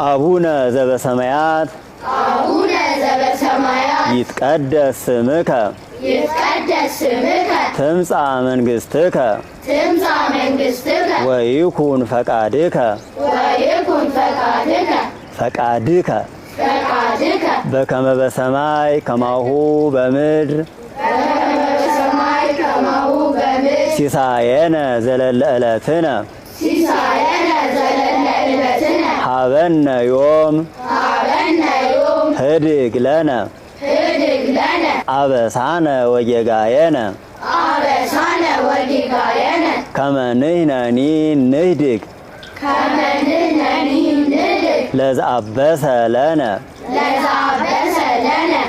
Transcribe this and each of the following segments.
አቡነ ዘበሰማያት ይትቀደስ ስምከ ትምጻእ መንግሥትከ ወይኩን ፈቃድከ በከመ በሰማይ ከማሁ በምድር ሲሳየነ ዘለለ ዕለትነ ሀበነ ዮም ህድግ ለነ አበሳነ ወጌጋየነ ከመ ንሕነኒ ንህድግ ለዘአበሰ ለነ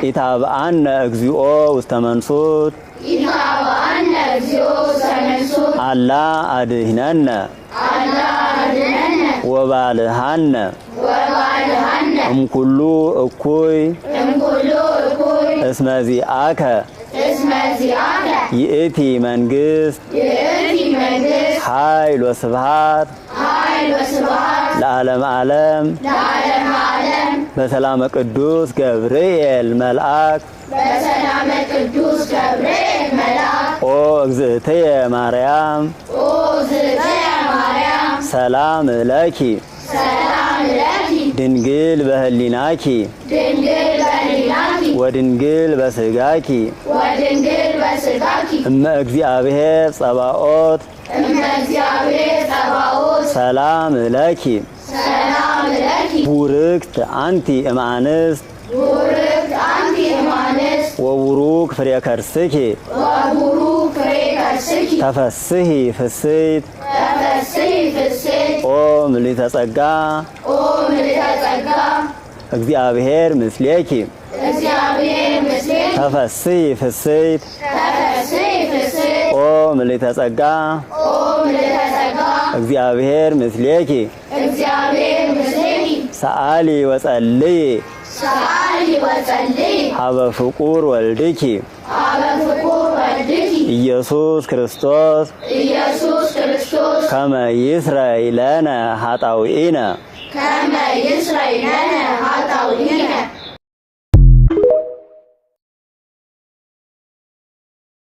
ኢታብአነ እግዚኦ ውስተ መንሱት አላ አድኅነነ ወባልሐነ እምኩሉ እኩይ እስመ ዚአከ ይእቲ መንግሥት ኃይል ወስብሐት ለዓለመ ዓለም በሰላመ ቅዱስ ገብርኤል መልአክ ኦ እግዝእትየ ማርያም ሰላም ለኪ ድንግል በህሊናኪ ወድንግል በስጋኪ እመ እግዚአብሔር ጸባኦት ሰላም ለኪ ቡርክት አንቲ እምአንስት ወቡሩክ ፍሬ ከርስኪ ተፈስሒ ፍስሕት ኦ ምልዕተ ጸጋ እግዚአብሔር ምስሌኪ ተፈስሒ ፍስሕት ኦ ምልዕተ ጸጋ እግዚአብሔር ምስሌኪ ሰአሊ ወጸልይ ሀበ ፍቁር ወልድኪ ኢየሱስ ክርስቶስ ከመ ይስረይ ለነ ኃጣውኢነ